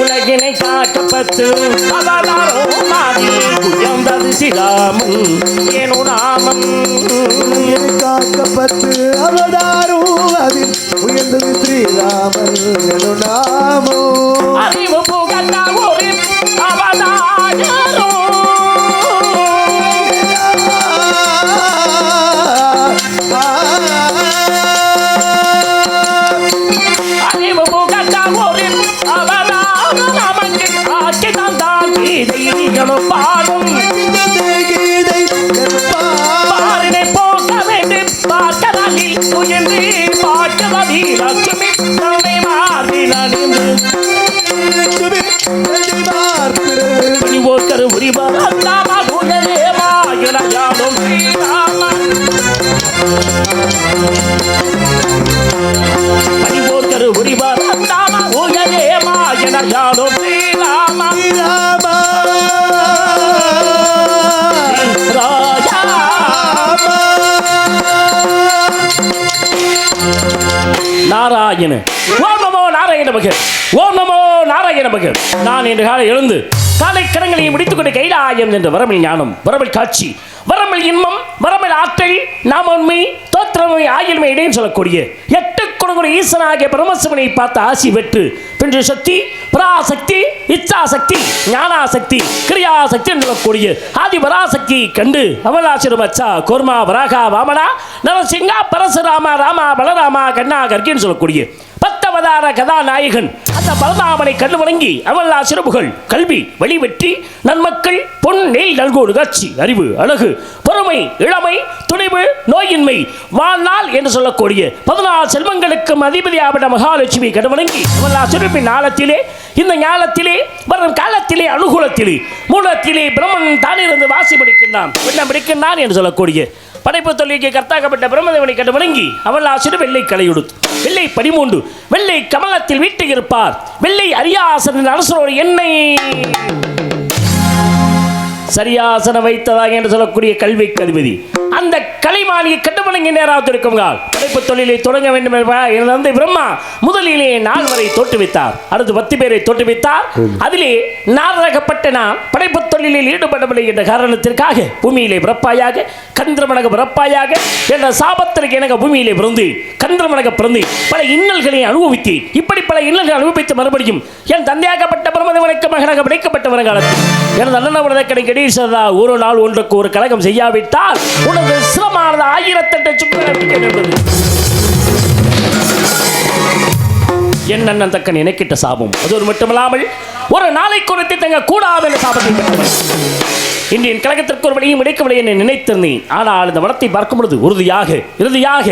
உலகினை காக்கப்பட்டு உயர்ந்தது ஸ்ரீராமன் ஏனோ நாமம் காக்கப்பட்டு அவதாரும் அதில் உயர்ந்தது ஸ்ரீராமன் ஏனோ நாமம் அறிவு புகழ்ந்த ஒரு அவதாரம் நாராயண ஓம் நமோ நாராயண பகர் ஓம் நமோ நாராயண பகர். நான் இன்று காலை எழுந்து காலை கடன்களை முடித்துக்கொண்டு கைலாயம் என்ற வரமில் ஞானம், வரமில் காட்சி, வரமில் இன்பம், வரமில் ஆற்றல், நாமன்மை, தோற்றமை ஆகியமை இடையும் சொல்லக்கூடிய 8 குணங்குண ஈசனாகிய பரமசிவனை பார்த்து ஆசி பெற்று பின்று சக்தி, பராசக்தி, இச்சாசக்தி, ஞானாசக்தி, கிரியாசக்தி என்று சொல்லக்கூடிய ஆதி பராசக்தி கண்டு அவலாசிரம் அச்சா கோர்மா வராகா வாமனா நரசிங்கா பரசுராமா ராமா பலராமா கண்ணா கர்கின்னு சொல்லக்கூடிய 10 அவதார கதாநாயகன் அந்த பலராமனை கண்டு வணங்கி அவல்லா சிறப்புகள் கல்வி வழிவெற்றி நன்மக்கள் பொன் நெய் நல்கோடு காட்சி அறிவு அழகு பொறுமை இளமை துணிவு நோயின்மை வாழ்நாள் என்று சொல்லக்கூடிய 14 செல்வங்களுக்கும் அதிபதியாவிட மகாலட்சுமி கண்டு வணங்கி அவல்லா சிறப்பின் ஞானத்திலே இந்த ஞானத்திலே வரும் காலத்திலே அனுகூலத்திலே மூலத்திலே பிரம்மன் தானிருந்து வாசி படிக்கின்றான் என்ன படிக்கின்றான் என்று சொல்லக்கூடிய படைப்பு தொழிலுக்கு கர்த்தாக்கப்பட்ட பிரம்மதேவனை கண்டு வணங்கி அவள் ஆசிரியர் வெள்ளை கலையுடுத்து வெள்ளை 13 வெள்ளை கமலத்தில் வீட்டில் இருப்பார் வெள்ளை அரியாசனின் அரசரோடு என்னை சரியாசன வைத்ததாக என்று சொல்லக்கூடிய கல்விக்கு அதிபதி அந்த கலைமானியை கண்டுவணங்கி நேராக இருக்குங்கால் படைப்பு தொழிலை தொடங்க வேண்டும் என்ற தந்தை பிரம்மா முதலிலே 4 வரை தோற்றுவித்தார். அடுத்து 10 பேரை தோற்றுவித்தார். அதிலே நாரகப்பட்ட நான் படைப்பு தொழிலில் ஈடுபடவில்லை என்ற காரணத்திற்காக பூமியிலே பிறப்பாயாக கந்திரமனக பிறப்பாயாக என்ற சாபத்திற்கு எனக்கு பூமியிலே பிறந்து கந்திரமனக பிறந்து பல இன்னல்களை அனுபவித்தேன். இப்படி பல இன்னல்களை அனுபவித்து மறுபடியும் என் தந்தையாகப்பட்ட பிரம்மதேவனுக்கு மகனாக படைக்கப்பட்ட வருங்காலத்தில் எனது அண்ணனவரதை கிடைக்க ஒரு நாள் ஒன்றுக்கு ஒரு கலகம் செய்யாவிட்டால் உனது சிரமானது 1008 சுக்குகள் என்பது என் அண்ணன் தக்கன் எனக்கிட்ட சாபம். அது ஒரு மட்டுமல்லாமல் ஒரு நாளை குறித்து தங்க கூடாது என்ற சாபத்தை இன்று என் கழகத்திற்கு ஒரு வழியும் கிடைக்கவில்லை என்று நினைத்திருந்தேன். ஆனால் இந்த வளத்தை பார்க்கும் பொழுது இறுதியாக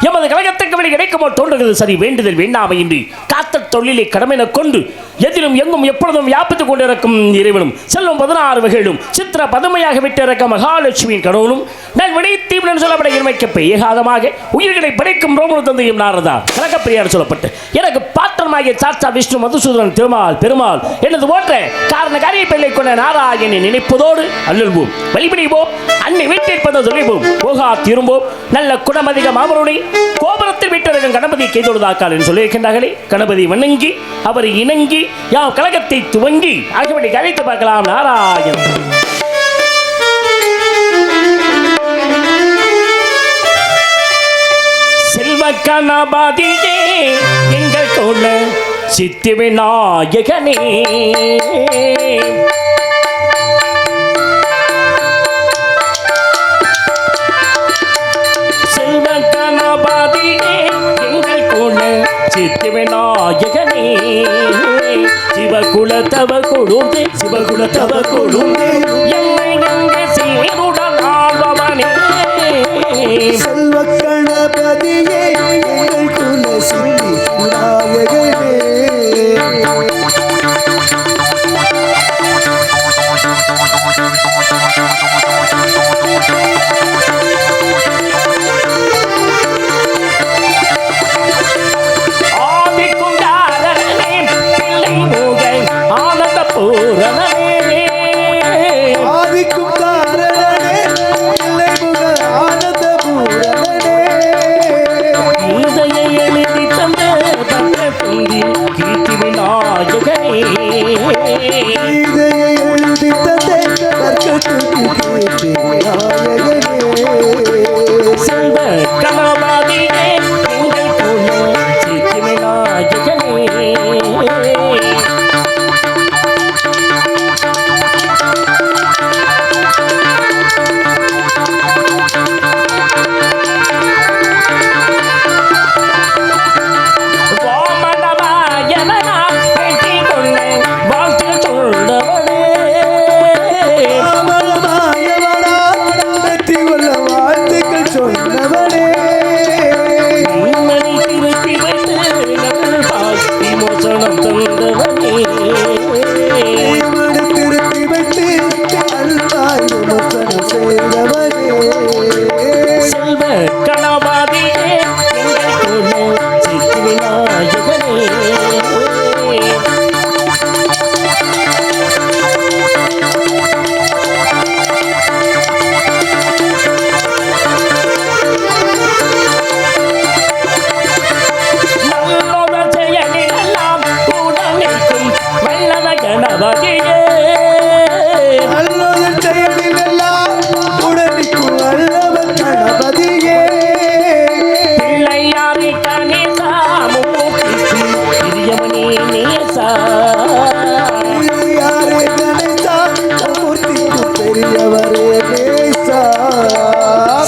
எமது கழகத்திற்கு வழி கிடைக்குமோ தோன்றுகிறது. சரி, வேண்டுதல் வேண்டாமை இன்றி காத்த தொழிலை கடமையின கொண்டு எதிலும் எங்கும் எப்பொழுதும் வியாபித்துக் கொண்டிருக்கும் இறைவனும் செல்வம் 16 வகையிலும் சித்திர பதுமையாக விட்டிருக்க மகாலட்சுமியின் கடவுளும் நான் விடைத்தீவுடன் சொல்லப்பட இருமைக்கு ஏகாதமாக உயிர்களை படைக்கும் ரோமனு தந்தையும் நாரதா கலகப்பிரியார் சொல்லப்பட்டு எனக்கு பாத்திரமாகிய சாட்சா விஷ்ணு மதுசூதன் திருமால் பெருமாள் எனது ஓற்ற காரண காரிய பிள்ளை கொண்ட நாராயணனை நினைப்பதோடு அல்லல்வோம் வழிபடிவோம் அன்னை வீட்டிற்பதை சொல்லிவோம் போகா திரும்போம் நல்ல குணமதிக மாமருனை கோபுரத்தில் விட்டிருக்கும் கணபதி கைதொழுதாக்கால் என்று சொல்லியிருக்கின்றார்களே. கணபதி வணங்கி அவரை இணங்கி யாம் கழகத்தை துவங்கி ஆகியவற்றை கழித்து பார்க்கலாம். நாராயணன் செல்வ கணபதியே எங்கள் தோழ சித்தி விநாயகனே செல்வ கணபதியே எங்கள் தோழ சித்தி விநாயகனே சிவகுல தவ கொழுந்தே எம்மை எங்கே சீருடன் ஆழ்பவனே செல்வ கணபதியே எங்கள் குல சித்தி விநாயகனே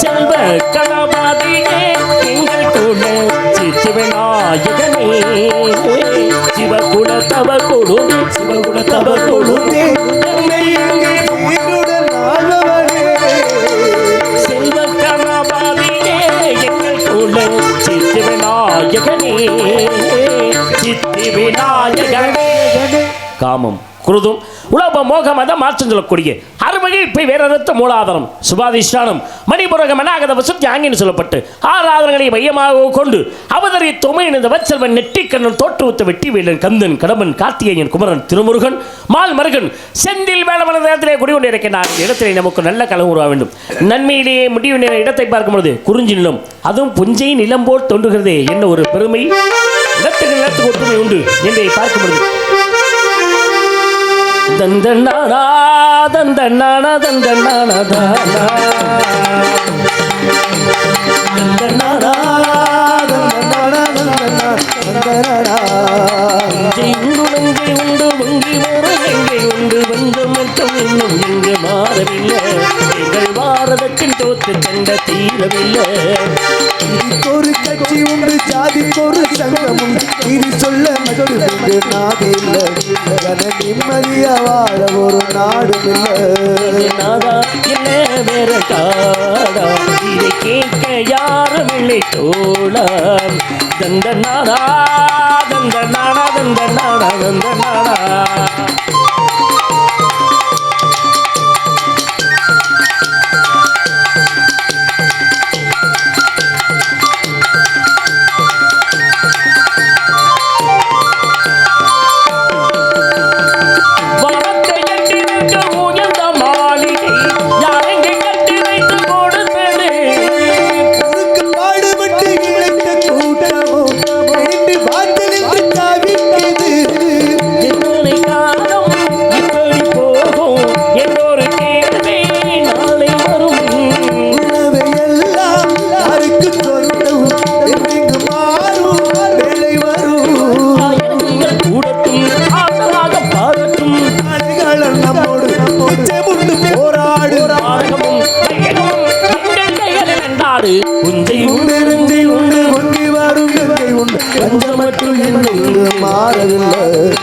செல்வ கணபதியே எங்கள் தோழ சித்தி விநாயகனே சிவகுல தவ கொழுந்தே செல்வ கணபதியே எங்கள் தோழ சித்தி விநாயகனே காமம் குருதும் உலக மோக மத மாற்றம் சொல்லக்கூடிய அறுவகை இப்ப வேறறுத்த மூலாதாரம் சுபாதிஷ்டானம் மணிபுரகம் அநாகத வசுத்தி ஆங்கின்னு சொல்லப்பட்டு ஆராதனைகளை மையமாக கொண்டு அவதரித்த உமையினந்த வச்சல்வன் நெட்டிக்கண்ணன் தோற்றுவித்த வெட்டி வேலன் கந்தன் கடம்பன் கார்த்திகேயன் குமரன் திருமுருகன் மால் மருகன் செந்தில் வேளவன நேரத்திலே குடிகொண்டு இருக்கின்றார். இடத்திலே நமக்கு நல்ல கலம் உருவ வேண்டும். நன்மையிலேயே முடிவு நேர இடத்தை பார்க்கும் பொழுது குறிஞ்சி நிலம் அதுவும் புஞ்சை நிலம் போல் தோன்றுகிறதே என்ன ஒரு பெருமை. நிலத்துக்கு ஒற்றுமை உண்டு என்பதை பார்க்கும் பொழுது தந்தனானா தந்தனானா தந்தனானா தந்தனானா தந்தனானா உண்டு பொங்கி வரும் எங்கே உண்டு வந்து மட்டும் இன்னும் இங்கு மாறவில்லை எங்கள் பாரதத்தின் தோத்து கண்ட தீரவில்லை ஒரு கட்சி உண்டு ஜாதிக்கு ஒரு சங்கம் உண்டு இது சொல்ல மட்டும் நாதில்லை ஜன நிம்மதியா வாழ ஒரு நாடும் இல்லை நாதா என்ன வேற காடா இதை கேட்க யாரும் இல்லை தோழா தந்த நாடா தந்த நாடா தந்த நாடா தந்த நாடா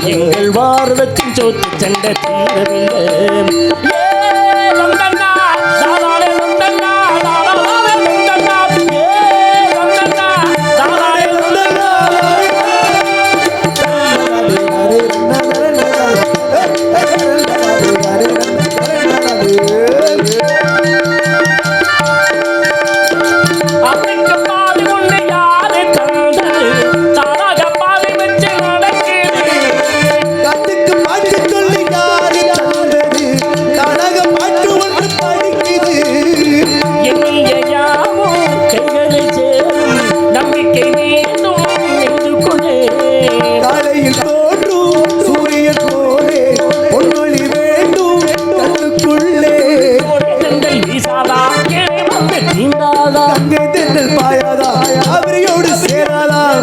எங்கள் பாரதத்தின் சொத்து சண்டை தீரவில்லை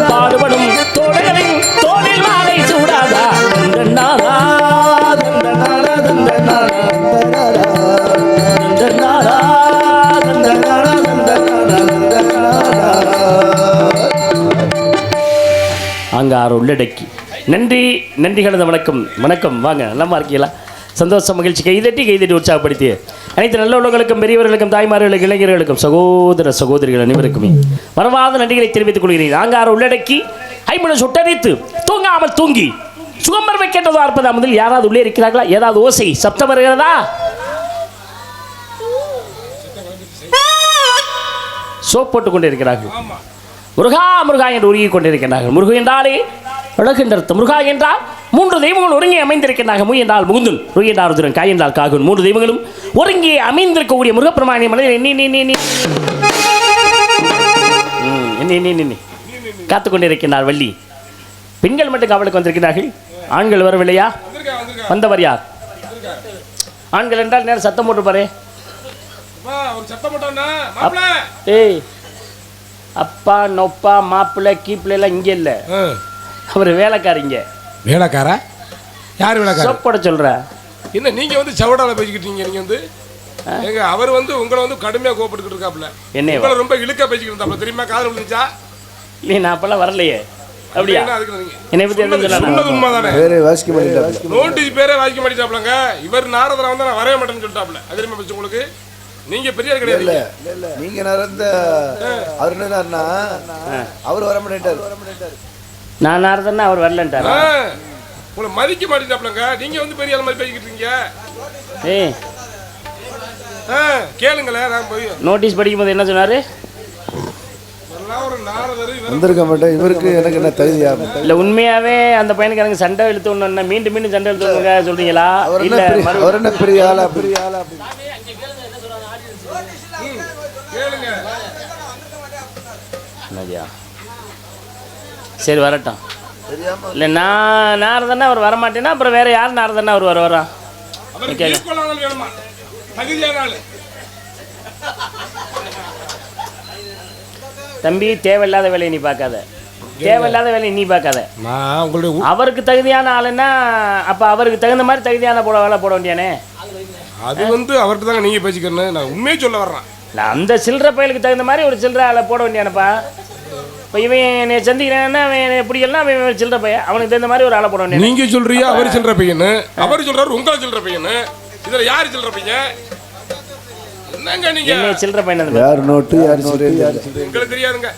பாடுபடும் தோழர்களின் தோளில் மாலை சூடாதா தந்த நாடா தந்த நாடா தந்த நாடா தந்த நாடா தந்த நாடா தந்த நாடா தந்த நாடா அங்கார் உள்ளடக்கி நன்றி நன்றி கலந்த வணக்கம் வணக்கம் வாங்க நல்லா இருக்கீங்களா சந்தோஷம் மகிழ்ச்சி கைதட்டி உற்சாகப்படுத்தி அனைத்து நல்ல உள்ளவர்களுக்கும் பெரியவர்களுக்கும் தாய்மார்களுக்கும் இளைஞர்களுக்கும் சகோதர சகோதரிகள் அனைவருக்குமே மறவாத நன்றிகளை தெரிவித்துக் கொள்கிறேன் ஆங்கார உள்ளடக்கி ஐம்பது சுட்டரித்து தூங்காமல் தூங்கி சுகம்பர் வைக்கின்றதோ அற்பதா முதல் யாராவது உள்ளே இருக்கிறார்களா ஏதாவது ஓசை சப்தம் வருகிறதா சோப் போட்டுக் கொண்டிருக்கிறார்கள் முருகா முருகா என்று உருகிக் கொண்டிருக்கிறார்கள் முருகு என்றாலே அழகின்ற முருகா என்றால் மூன்று தெய்வங்கள் ஒருங்கே அமைந்திருக்கின்றார்கள் மு என்றால் முகுந்தன் ரு என்றால் ருத்ரன் காய் என்றால் காகுன் மூன்று தெய்வங்களும் ஒருங்கே அமைந்திருக்கக்கூடிய முருகப்பெருமானிய மனதில் எண்ணி காத்துக் கொண்டிருக்கிறார் வள்ளி பெண்கள் மட்டும் காவலுக்கு வந்திருக்கிறார்கள் ஆண்கள் வரவில்லையா வந்தவர் யார் ஆண்கள் என்றால் நேரம் சத்தம் போட்டு பாரு ஏய் அப்பா நொப்பா மாப்பிள்ளை கீப்பிள்ளை எல்லாம் இங்கே இல்லை அவர் வேலைக்காரிங்க வேலைக்காரா யார் வேலைக்கார சோப்போட சொல்ற என்ன நீங்க வந்து சவடால பேசிக்கிட்டீங்க நீங்க வந்து ஏங்க அவர் வந்து உங்களை வந்து கடுமையா கோபப்பட்டுக்கிட்டு இருக்காப்ல என்ன உங்களை ரொம்ப இழுக்க பேசிக்கிட்டு இருந்தாப்ல தெரியுமா காதல் விழுந்துச்சா இல்லை நான் அப்பெல்லாம் வரலையே அப்படியா என்னை பத்தி என்ன சொன்னது உண்மைதானே வேற வாசிக்க மாட்டேன் நோட்டீஸ் பேரே வாசிக்க மாட்டேட்டாப்லங்க இவர் நாரதரா வந்து நான் வரவே மாட்டேன்னு சொல்லிட்டாப்ல அது தெரியுமா பேச்சு உங்களுக்கு நீங்க பெரிய கிடையாது இல்ல நீங்க நடந்த அவர் என்னன்னா அவர் வர மாட்டேட்டாரு நான் நாரதன்னா அவர் வரலன்ட்டாரா உங்களை மதிக்க மாட்டேட்டாப்லங்க நீங்க வந்து பெரிய ஆள் மாதிரி பேசிக்கிட்டு இருக்கீங்க ஏய் கேளுங்களேன் நான் போய் நோட்டீஸ் படிக்கும்போது என்ன சொன்னாரு வந்திருக்க மாட்டேன் இவருக்கு எனக்கு என்ன தகுதியா இல்ல உண்மையாவே அந்த பையனுக்கு எனக்கு சண்டை இழுத்து ஒண்ணு மீண்டும் மீண்டும் சண்டை இழுத்து சொல்றீங்களா இல்ல அவர் என்ன பெரிய ஆளா சரி வரட்டும் இல்ல நான் நாரதன்னா அவர் வரமாட்டேன்னா அப்புறம் வேற யார் நாரதன்னா அவர் வரா தம்பி தேவையில்லாத வேலையை நீ பார்க்காத தேவையில்லாத வேலையை நீ பார்க்காத. நான் உங்களுடைய அவருக்கு தகுதியான ஆளுன்னா அப்போ அவருக்கு தகுந்த மாதிரி தகுதியான வேலை போட வேண்டியானே. அது வந்து அவர்கிட்ட தாங்க நீங்கள் பேசிக்கணும். நான் உண்மையே சொல்ல வர்றேன். இல்லை, அந்த சில்லற பயலுக்கு தகுந்த மாதிரி ஒரு சில்லற ஆளை போட வேண்டியானப்பா. இப்போ இவன் என்னை சந்திக்கிறான்னா அவன் பிடிக்கலாம், அவன் சில்லற பையன், அவனுக்கு தகுந்த மாதிரி ஒரு ஆளை போட வேண்டிய. நீங்கள் சொல்றியா அவர் சில்லற பையனு, அவர் சொல்றாரு உங்களை சில்லற பையனு. இதில் யார் சில்லற பையன்? என்னங்க நீங்க என்ன சில்லற பையன்? யார் நோட்டு யார் நோட்டு உங்களுக்கு தெரியாதுங்க.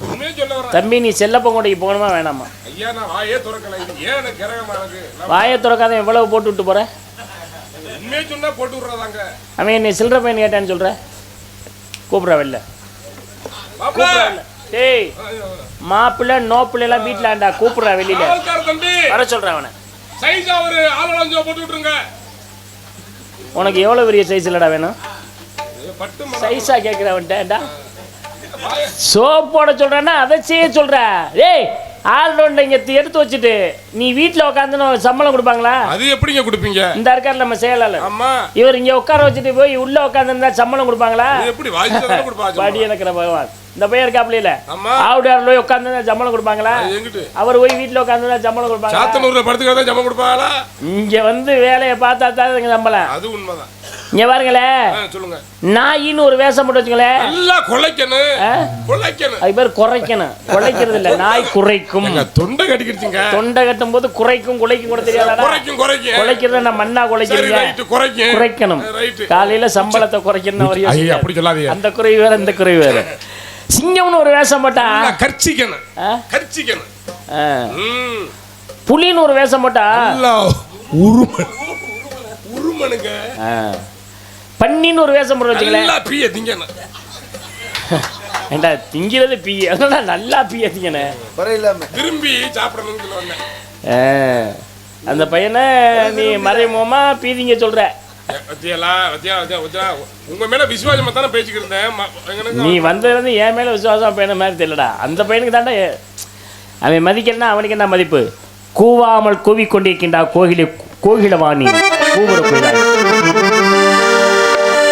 உண்மையே சொல்ல வர்றேன். தம்பி, நீ செல்லப்பங்கோட்டைக்கு போகணுமா வேணாமா? ஐயா, நான் வாயே திறக்கல. இது ஏன் எனக்கு கிரகமா இருக்கு? வாயை திறக்காத எவ்வளவு போட்டு விட்டு போற? உண்மையே சொன்னா போட்டு விடுறதாங்க. அவன் என்னை சில்லற பையன் கேட்டான்னு சொல்ற. கூப்பிட்ற வெளில. டேய், மாப்பிள்ளை நோப்பிள்ளை எல்லாம் வீட்டில் ஆண்டா, கூப்பிட்றா வெளியில வர சொல்றேன். அவனை சைஸா ஒரு ஆளு போட்டு விட்டுருங்க. உனக்கு எவ்வளோ பெரிய சைஸ் இல்லடா வேணும்? சைஸா கேட்குறவன்ட்டா சோப் போட சொல்கிறேன்னா அதை செய்ய சொல்கிற. ஏய், ஆல்ரவுண்டை இங்கே எடுத்து வச்சுட்டு நீ வீட்டில் உட்காந்து சம்பளம் கொடுப்பாங்களா? அது எப்படிங்க கொடுப்பீங்க? இந்த இருக்கார் நம்ம செயலாளர். இவர் இங்கே உட்கார வச்சுட்டு போய் உள்ளே உட்காந்துருந்தா சம்பளம் கொடுப்பாங்களா? படி எனக்கு பகவான். இந்த பையன் இருக்காப்ல ஆவுடையார் போய் உட்காந்து சம்பளம் கொடுப்பாங்களா? அவர் போய் வீட்டில் உட்காந்து சம்பளம் கொடுப்பாங்க. இங்க வந்து வேலையை பார்த்தா தான் சம்பளம். அது உண்மைதான். இங்க பாருங்களேன், சொல்லுங்க. நாயின்னு ஒரு வேஷம் போட்டு வச்சுங்களேன். அது பேர் குறைக்கணும். குறைக்கிறது இல்ல, நாய் குறைக்கும். தொண்டை கட்டிக்கிடுச்சுங்க. தொண்டை கட்டும் போது குறைக்கும் குலைக்கும் கூட தெரியாதா? குலைக்கிறது நான் மண்ணா குலைக்கிறீங்க. குறைக்கணும். காலையில சம்பளத்தை குறைக்கணும். அந்த குறை வேற, இந்த குறை வேற. சிங்கம்னு ஒரு வேஷம் போட்டா கர்ச்சிக்கணும். புலின்னு ஒரு வேஷம் போட்டா உருமனுங்க. பன்னின்னு ஒரு வேஷம் போட்டு வச்சுங்களேன். ஏண்டா திங்கிறது பீய, அதனால நல்லா பீய திங்கணும். திரும்பி சாப்பிடணும். அந்த பையனை நீ மறைமுகமா பீதிங்க சொல்ற. உங்க மேல விசுவாசமா தானே பேசிக்கிட்டு. நீ வந்தது என் மேல விசுவாசம் பையன மாதிரி தெரியலடா. அந்த பையனுக்கு தாண்டா அவன் மதிக்கிறனா அவனுக்கு என்ன மதிப்பு? கூவாமல் கூவிக்கொண்டிருக்கின்றா கோகிலவாணி கூவுற கோயிலா.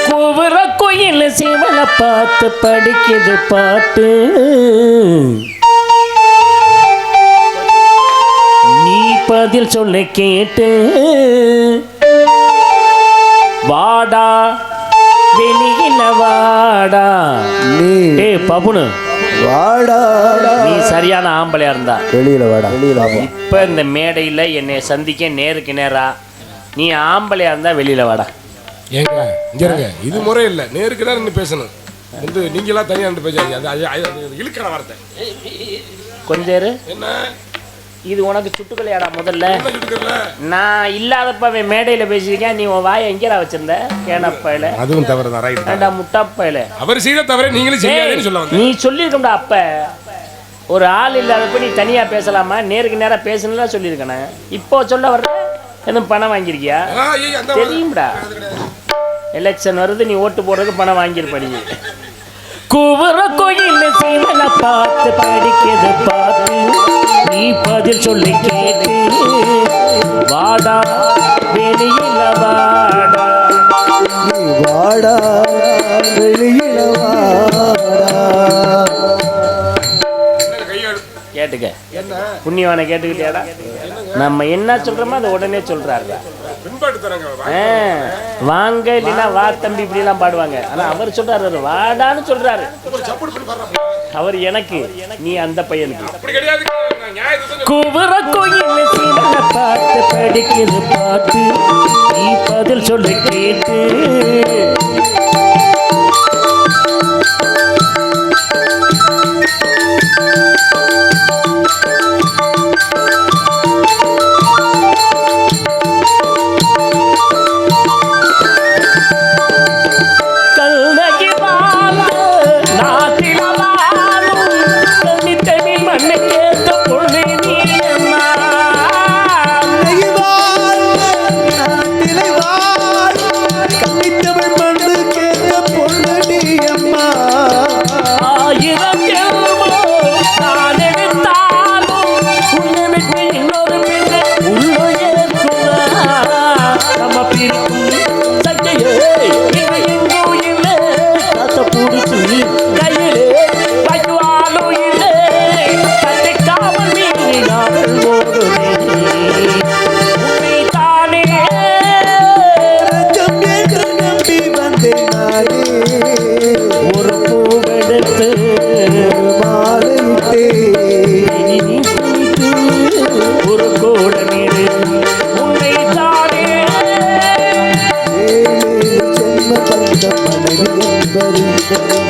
கூவுற கோயில் சிவனை பார்த்து படிக்குது பாட்டு. நீ பதில் சொல்ல கேட்டு வாடா வெளியில வாடா. ஏ பபுனு வாடா, நீ சரியான ஆம்பளையா இருந்தா வெளியில வாடா. இப்ப இந்த மேடையில என்னை சந்திக்க நேருக்கு நேரா நீ ஆம்பளையா இருந்தா வெளியில வாடா. ஏங்க இங்க இருங்க, இது முறை இல்ல. நேருக்கு நேரம் நின்னு பேசணும். வந்து நீங்க எல்லாம் தனியா நின்னு பேசாதீங்க. அது இழுக்கிற வார்த்தை. கொஞ்சம் என்ன இது உனக்கு சுட்டுக்கலையாடா? முதல்ல நான் இல்லாதப்ப மேடையில பேசியிருக்கேன். நீ உன் வாயை எங்கேடா வச்சிருந்த? கேனப்பையில. அதுவும் தவறுதான். முட்டாப்பையில அவர் செய்த தவிர நீங்களும் செய்யாதேன்னு சொல்லுவாங்க. நீ சொல்லியிருக்கா அப்ப ஒரு ஆள் இல்லாதப்ப நீ தனியா பேசலாமா? நேருக்கு நேரா பேசணும்லாம் சொல்லியிருக்கேன். இப்போ சொல்ல வர்ற எதுவும் பணம் வாங்கியிருக்கியா? தெரியும்டா, எலெக்ஷன் வருது, நீ ஓட்டு போடுறதுக்கு பணம் வாங்கியிருப்ப. நீ கூவுற கோயில் சீமனை பார்த்து படிக்கிறது பார்த்து நீ பதில் சொல்லி கேட்டு வாடா வெளியில வாடா. நீ வாடா வெளியில வாடா. கேட்டுக்க புண்ணியவானை கேட்டுக்கிட்டியாடா? நம்ம என்ன சொல்றோமோ அதை உடனே சொல்றாரு. வாங்க இல்லைன்னா வா தம்பி இப்படி எல்லாம் பாடுவாங்க. ஆனா அவர் சொல்றாரு வாடான்னு சொல்றாரு. அவர் எனக்கு, நீ அந்த பையனுக்கு. கூவுற கோயில் சீமனை பார்த்து படிக்கிறது பார்த்து நீ பதில் சொல்லி கேட்டு கண்ணித்த என்பது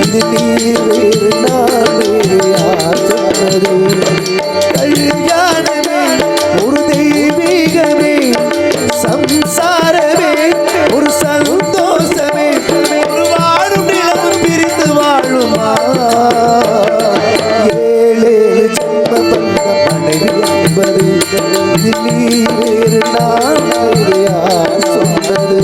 இது நீர் வேறு நான் வேறு யார் சொன்னது கல்யாணமே ஒரு தெய்வீகமே சம்சாரமே ஒரு சந்தோஷமே ஒரு வாழும் நிலமும் பிரிந்து வாழுமா ஏழு ஜென்ம பந்த மனைவி என்பது இது நீர் வேறு நான் வேறு யார் சொன்னது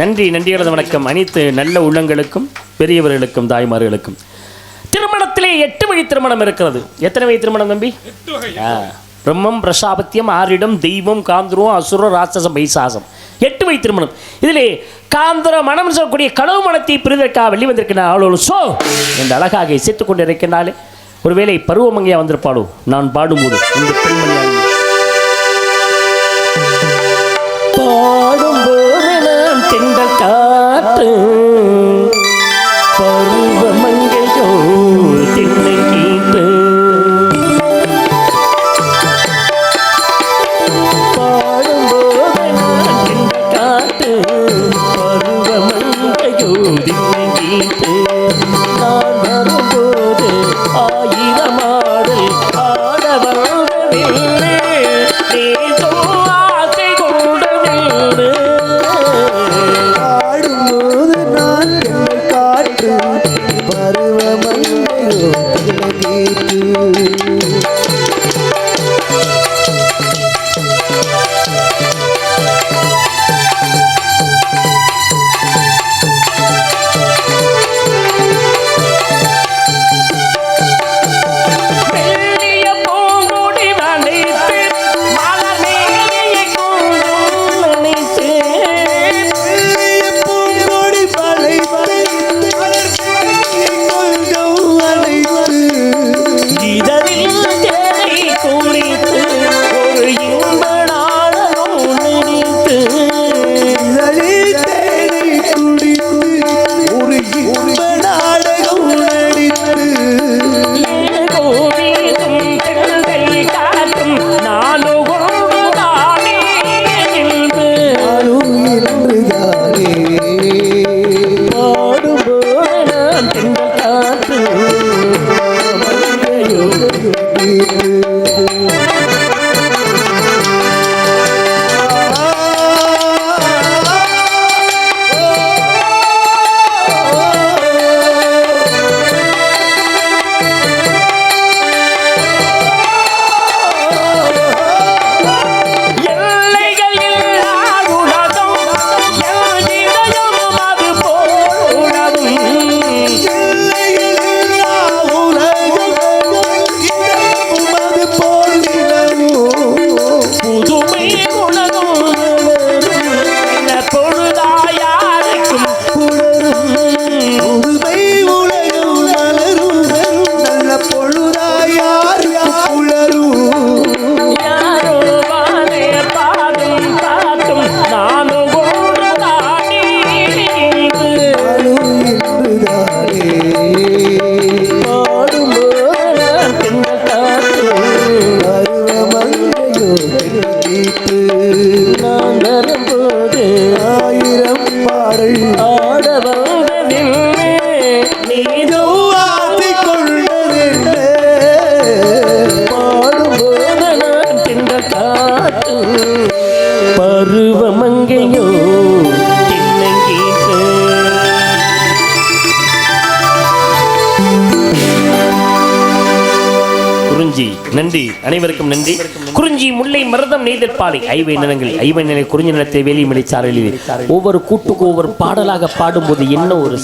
நன்றி நன்றிகளது வணக்கம் அனைத்து நல்ல உள்ளங்களுக்கும் பெரியவர்களுக்கும் தாய்மார்களுக்கும். திருமணத்திலே 8 வழி திருமணம் இருக்கிறது. எத்தனை வழி திருமணம் தம்பி? பிரம்மம் பிரசாபத்தியம் ஆரிடம் தெய்வம் காந்திரம் அசுரம் ராட்சசம் பைசாசம் 8 வழி திருமணம். இதிலே காந்திர மனம் சொல்லக்கூடிய களவு மனத்தை பிரிதற்காக வெளிவந்திருக்கிற ஆளோடு சோ என்று அழகாக இசைத்துக் கொண்டு இருக்கின்றாலே ஒருவேளை பருவமங்கையா வந்திருப்பாளோ நான் பாடும்போது இந்த பெண்மணியாக பாடும்போது நான் தென்றல் காற்று பருவமங்கையோ திண்ணை கீற்று பாடும்போது நான் தென்றல் காற்று பருவமங்கையோ திண்ணை கீற்று நான் வரும்போது ஆயிரம் ஆடல் ஆட வருவதில்லை நீதோ ஆசை கொண்டதில்லை ஆடும்போது நான் தென்றல் காற்று பருவமங்கையோ திலகீற்று நான் வரும்போது ஆயிரம் பாடல் ஆட வந்ததில்லை நீதோ ஆசை கொண்ட குறிஞ்சி. நன்றி, அனைவருக்கும் நன்றி. குறிஞ்சி, முல்லை, மருதம், நெய்தற்பாலை, ஐவை நிலங்கள், ஐவை நிலை குறிஞ்சி நிலத்தை வேலி மலைச்சாரலில் ஒவ்வொரு கூட்டுக்கு ஒவ்வொரு பாடலாக பாடும்போது என்ன ஒரு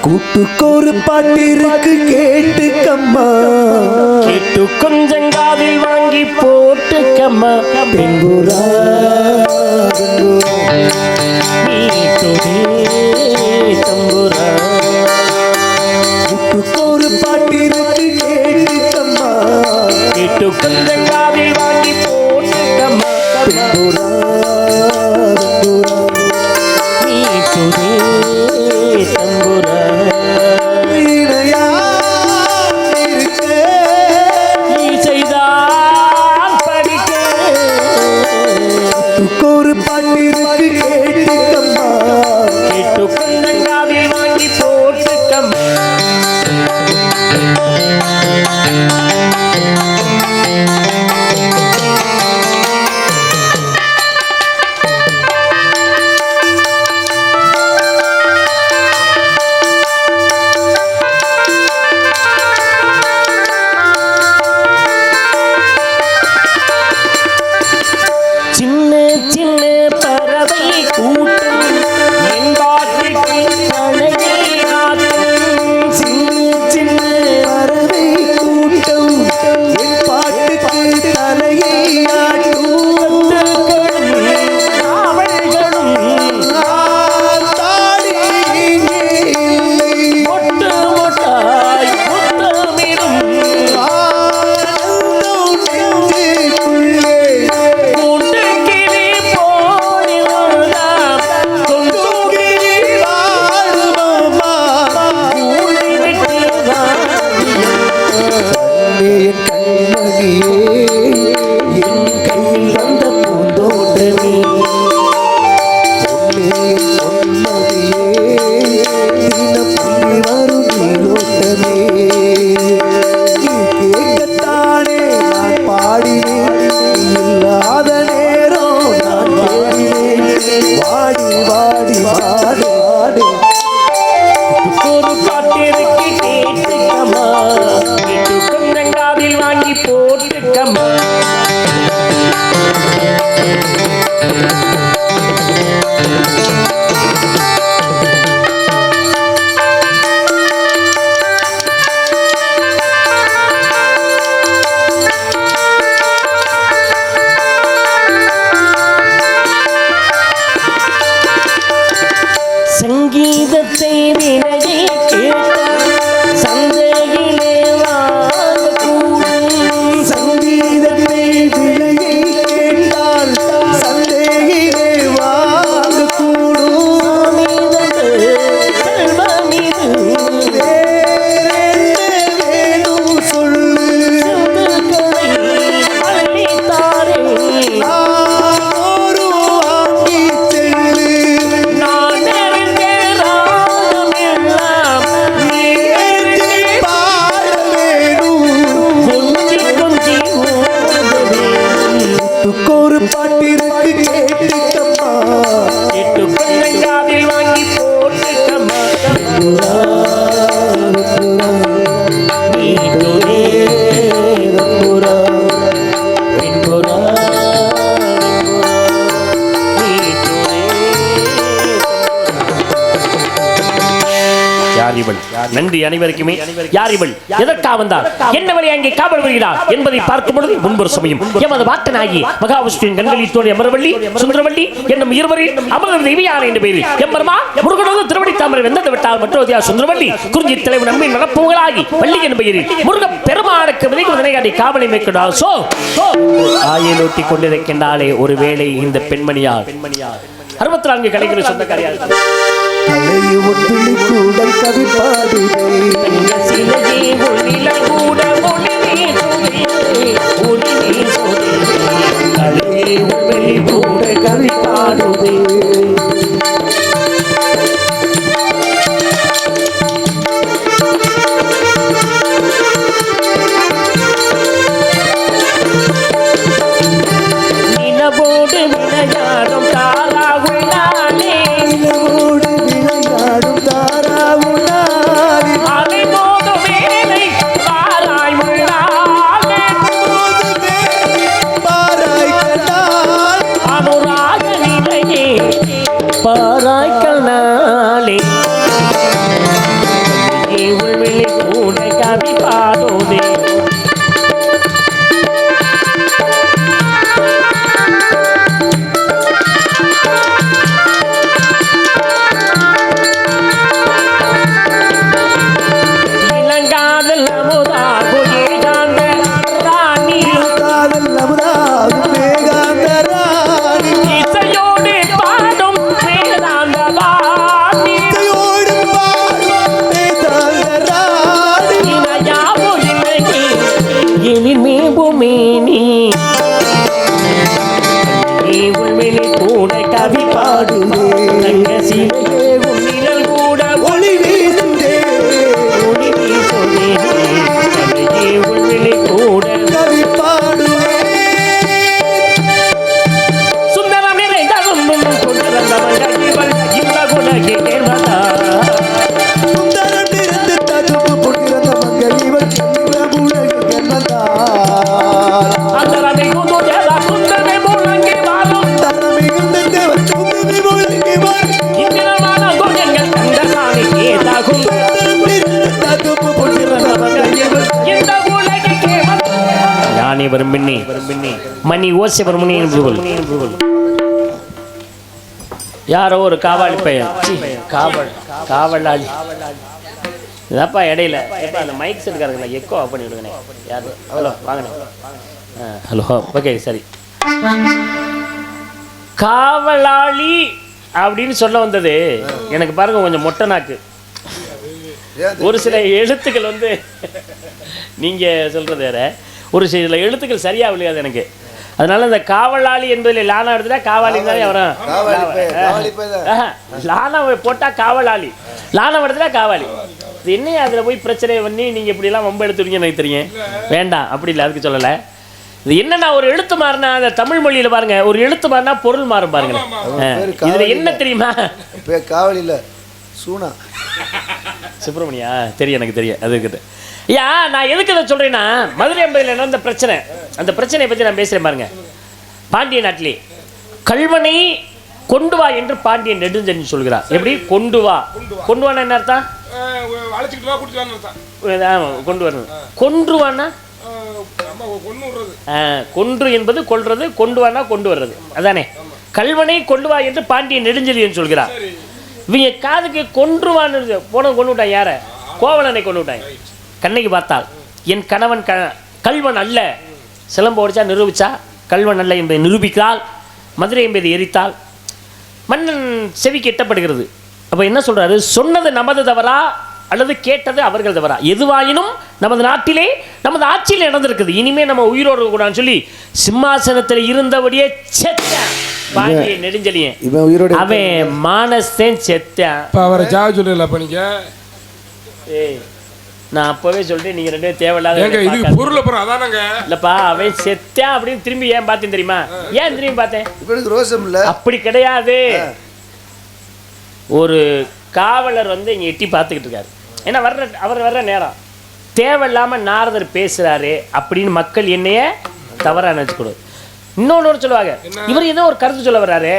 கூட்டுக்கொரு பாட்டிருக்கு கேட்டுக்கம்மா, கேட்டு கொஞ்சங்காவில் வாங்கி போட்டுக்கம்மா. பெண்புறா தம்புரா கூட்டுக்கொரு பாட்டிருக்கு கேட்டுக்கம்மா, கேட்டு கொஞ்சங்காவில் வாங்கி போட்டுக்கம்மா. பெண்புறா தம்புரா ஒரு பாட்டிற்கு கேட்டுக்கம்மா, கேட்டு கொஞ்சங்காவில் வாங்கி போட்டுக்கம்மா. சங்கீதத்தை வினையை கேட்டால் சந்தையிலே வாங்கக்கூடும். சங்கீதத்தை விலையை கேட்டால் சந்தையிலே வாங்கக்கூடும். வேணும் சொல்லு, ஒரு வாங்கி செல்லு. ஒரு பாட்டிற்கு கேட்டுக்கம்மா, கேட்டு கொஞ்சங்காவில் வாங்கி போட்டுக்கம்மா. நன்றி அனைவருக்குமே. யார் இவள், எதற்காக வந்தார், என்ன வழி அங்கே காவல் வருகிறார் என்பதை பார்க்கும் பொழுது முன்பொரு சமயம் எமது வாட்டனாகி மகாவிஷ்ணுவின் கண்களில் தோன்றிய அமரவள்ளி சுந்தரவள்ளி என்னும் இருவரில் அமரர் தேவியான என்ற பெயரில் எம்பெருமா முருகனோடு திருவடி தாமரை வெந்தது விட்டால் மற்றோதியா சுந்தரவள்ளி குறிஞ்சி தலைவர் நம்மை நடப்புகளாகி வள்ளி என்ற பெயரில் முருக பெருமானுக்கு விதைகாட்டி காவலை மேற்கொண்டால் சோ ஆயிலோட்டி கொண்டிருக்கின்றாலே ஒருவேளை இந்த பெண்மணியார் 64 கலைகளை சொந்தக்காரியார் கூடல் கவி பாடுதே கவி பாடுதே நிலவோடு விளையாடும் தாராவுள்ளானே, நிலவோடு விளையாடும் தாராவுள்ளானே, அலைமோ வாராய்கள் நாளே உள்வெளி கூட கவி பாடுதே மணி ஓசை வருமணி யாரோ ஒரு காவாலி பையன் காவலாளி இதாப்பா இடையில அந்த மைக் செட் இருக்காருங்களா எக்கோ ஆஃப் பண்ணி விடுங்கண்ணே யாரு ஹலோ வாங்கண்ணே ஹலோ ஓகே சரி காவலாளி அப்படின்னு சொல்ல வந்தது எனக்கு பாருங்க கொஞ்சம் மொட்டை நாக்கு ஒரு சில எழுத்துக்கள் வந்து நீங்க சொல்றது வேற ஒரு சில எழுத்துக்கள் சரியா விளையாது எனக்கு அதனால இந்த காவலாளி என்பதில் லானா எடுத்துட்டா காவாலி தான் வரும் லானா போட்டா காவலாளி லானா எடுத்துட்டா காவாலி இது என்ன அதில் போய் பிரச்சனை பண்ணி நீங்கள் இப்படிலாம் ரொம்ப எடுத்துருவீங்க எனக்கு தெரியும் வேண்டாம் அப்படி இல்லை அதுக்கு சொல்லலை இது என்னன்னா ஒரு எழுத்து மாறினா அந்த தமிழ் மொழியில் பாருங்க ஒரு எழுத்து மாறினா பொருள் மாறும் பாருங்களேன் இதில் என்ன தெரியுமா காவலியில் சூனா சுப்பிரமணியா தெரியும் எனக்கு தெரியும் அது இருக்குது ஐயா நான் எதுக்கு அதை சொல்கிறேன்னா மதுரை அம்பையில் நடந்த பிரச்சனை அந்த பிரச்சனையை பற்றி நான் பேசுகிறேன் பாருங்க பாண்டிய நாட்டிலே கல்வனை கொண்டு வா என்று பாண்டியன் நெடுஞ்செழியன் சொல்கிறார் எப்படி கொண்டு வான்னா என்ன அர்த்தம் கொண்டு வரணும் கொன்றுவானா கொன்று என்பது கொல்றது கொண்டு வானா கொண்டு வர்றது அதானே கல்வனை கொண்டு வா என்று பாண்டியன் நெடுஞ்செழியன் சொல்கிறார் இவங்க காதுக்கு கொன்றுவான்னு போன கொண்டு விட்டான் யார கோவலனை கொண்டு விட்டாங்க கண்ணைக்கு பார்த்தால் என் கணவன் கல்வன் அல்ல சிலம்பு ஓடிச்சா நிரூபிச்சா கல்வன் அல்ல என்பதை நிரூபித்தால் மதுரை என்பதை எரித்தால் மன்னன் செவிக்கு எட்டப்படுகிறது அப்போ என்ன சொல்றாரு சொன்னது நமது தவறா அல்லது கேட்டது அவர்கள் தவறா எதுவாயினும் நமது நாட்டிலே நமது ஆட்சியில் நடந்திருக்குது இனிமே நம்ம உயிரோடு கூடான்னு சொல்லி சிம்மாசனத்தில் இருந்தபடியே செத்தான் பாண்டிய நெடுஞ்செழியன் அவன் மானஸ்தேன் செத்தான் அவரை ஜாவ சொல்லல அப்ப நீங்க நான் அப்பவே சொல்லிட்டு நீங்க ரெண்டு பேரும் தேவையில்லாத பொருள் அப்புறம் அதானங்க இல்லப்பா அவன் செத்தான் அப்படின்னு திரும்பி ஏன் பார்த்தேன் தெரியுமா ஏன் திரும்பி பார்த்தேன் இப்படி ரோசம் இல்ல அப்படி கிடையாது ஒரு காவலர் வந்து இங்க எட்டி பார்த்துக்கிட்டு இருக்காரு ஏன்னா அவர் வர்ற நேரம் தேவையில்லாம நாரதர் பேசுறாரு அப்படின்னு மக்கள் என்னைய தவறா நினைச்சுக்கூடாது இன்னொன்னு சொல்லுவாங்க இவர் ஏதோ ஒரு கருத்து சொல்ல வர்றாரு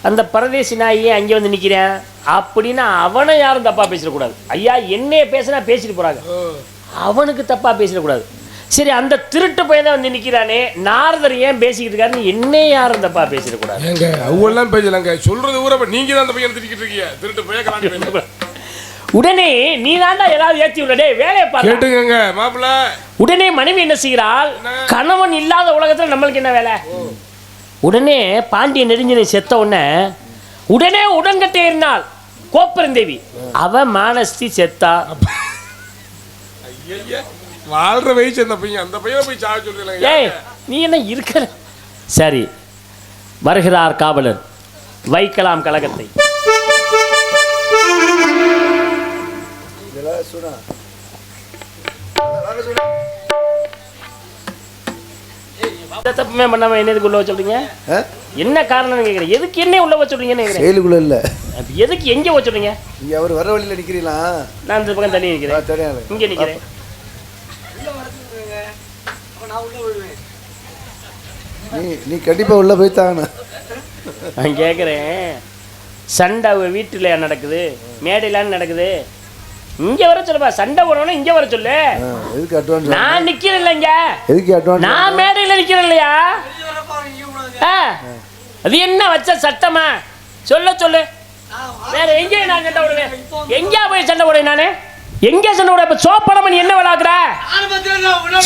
அந்த பரதேசி நாயே அங்கே வந்து நிற்கிறேன் அப்படின்னா அவனை யாரும் தப்பா பேசிடக்கூடாது ஐயா என்னைய பேசினா பேசிட்டு போறாங்க அவனுக்கு தப்பா பேசிடக்கூடாது சரி அந்த திருட்டு பையன் வந்து நிற்கிறானே நாரதர் ஏன் பேசிக்கிட்டு இருக்காருன்னு என்ன யாரும் தப்பா பேசிடக்கூடாது அவெல்லாம் பேசலாங்க சொல்றது ஊர நீங்க தான் அந்த பையன் திட்டிக்கிட்டு இருக்கீங்க திருட்டு பையன் உடனே நீ தாண்டா ஏதாவது ஏற்றி விடடே வேலையை கேட்டுங்க மாப்பிள்ள உடனே மனைவி என்ன செய்கிறாள் கணவன் இல்லாத உலகத்துல நம்மளுக்கு என்ன வேலை உடனே பாண்டிய நெடுஞ்செழியன் செத்த உடனே உடன்கட்டே இருந்தாள் கோப்பரந்தேவி அவ மானஸ்தி செத்தா வாழ்ற வயசு அந்த பையன் அந்த பையனை போய் சாக சொல்றீங்க ஏய் நீ என்ன இருக்கிற சரி வருகிறார் காவலர் வைக்கலாம் கலகத்தை தப்புமே பண்ணாம என்னதுக்கு உள்ள வச்சுறீங்க என்ன காரணம் கேக்குறேன் எதுக்கு என்ன உள்ள வச்சுறீங்கன்னு கேக்குறேன் செயலுக்குள்ள இல்ல எதுக்கு எங்க வச்சுறீங்க நீங்க அவர் வர வழியில நிக்கிறீங்களா நான் இந்த பக்கம் தள்ளி நிக்கிறேன் இங்க நிக்கிறேன் நீ கண்டிப்பா உள்ள போய் தாங்க நான் கேக்குறேன் சண்டை வீட்டில் நடக்குது, மேடையிலான்னு நடக்குது. இங்க வர சொல்லுப்பா, சண்டை போடணும் இங்க வர சொல்லு. எதுக்கு அட்வான்ஸ்? நான் நிக்கிறேன் இல்லைங்க, எதுக்கு அட்வான்ஸ்? நான் மேடையில் நிக்கிறேன் இல்லையா? அது என்ன வச்ச சட்டமா? சொல்ல சொல்லு. வேற எங்கே நான் சண்டை போடுவேன்? எங்கேயா போய் சண்டை போடுவேன் நானு? எங்கே சண்டை போட? இப்ப சோப்படாம நீ என்ன விளாக்குற?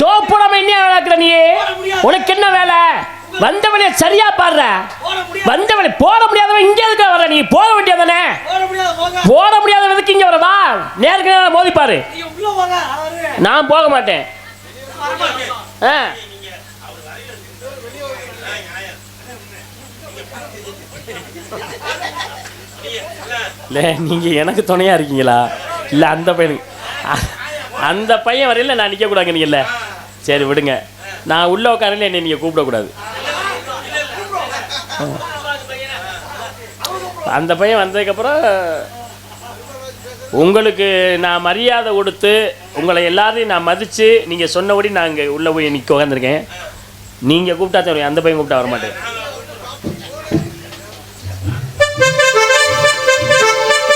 சோப்படாம என்ன விளாக்குற நீ? உனக்கு என்ன வேலை? வந்தவனே சரியா பாடுற. வந்தவனே போட முடியாதவன் இங்க இருக்க வர. நீ போட வேண்டியதானே? போட முடியாதவனுக்கு இங்க வர. வா நேருக்கு நேரம் மோதி பாரு. நான் போக மாட்டேன். இல்லை நீங்க எனக்கு துணையா இருக்கீங்களா? இல்லை அந்த பையனுக்கு, அந்த பையன் வரையில நான் நிற்க கூடாது. நீங்க இல்லை சரி விடுங்க, நான் உள்ள உட்காரல என்னை நீங்க கூப்பிடக்கூடாது. அந்த பையன் வந்ததுக்கப்புறம் உங்களுக்கு நான் மரியாதை கொடுத்து உங்களை எல்லாரையும் நான் மதித்து நீங்கள் சொன்னபடி நான் இங்கே உள்ளே போய் நிற்க உட்காந்துருக்கேன். நீங்கள் கூப்பிட்டா தருவேன், அந்த பையன் கூப்பிட்டா வர மாட்டேன்.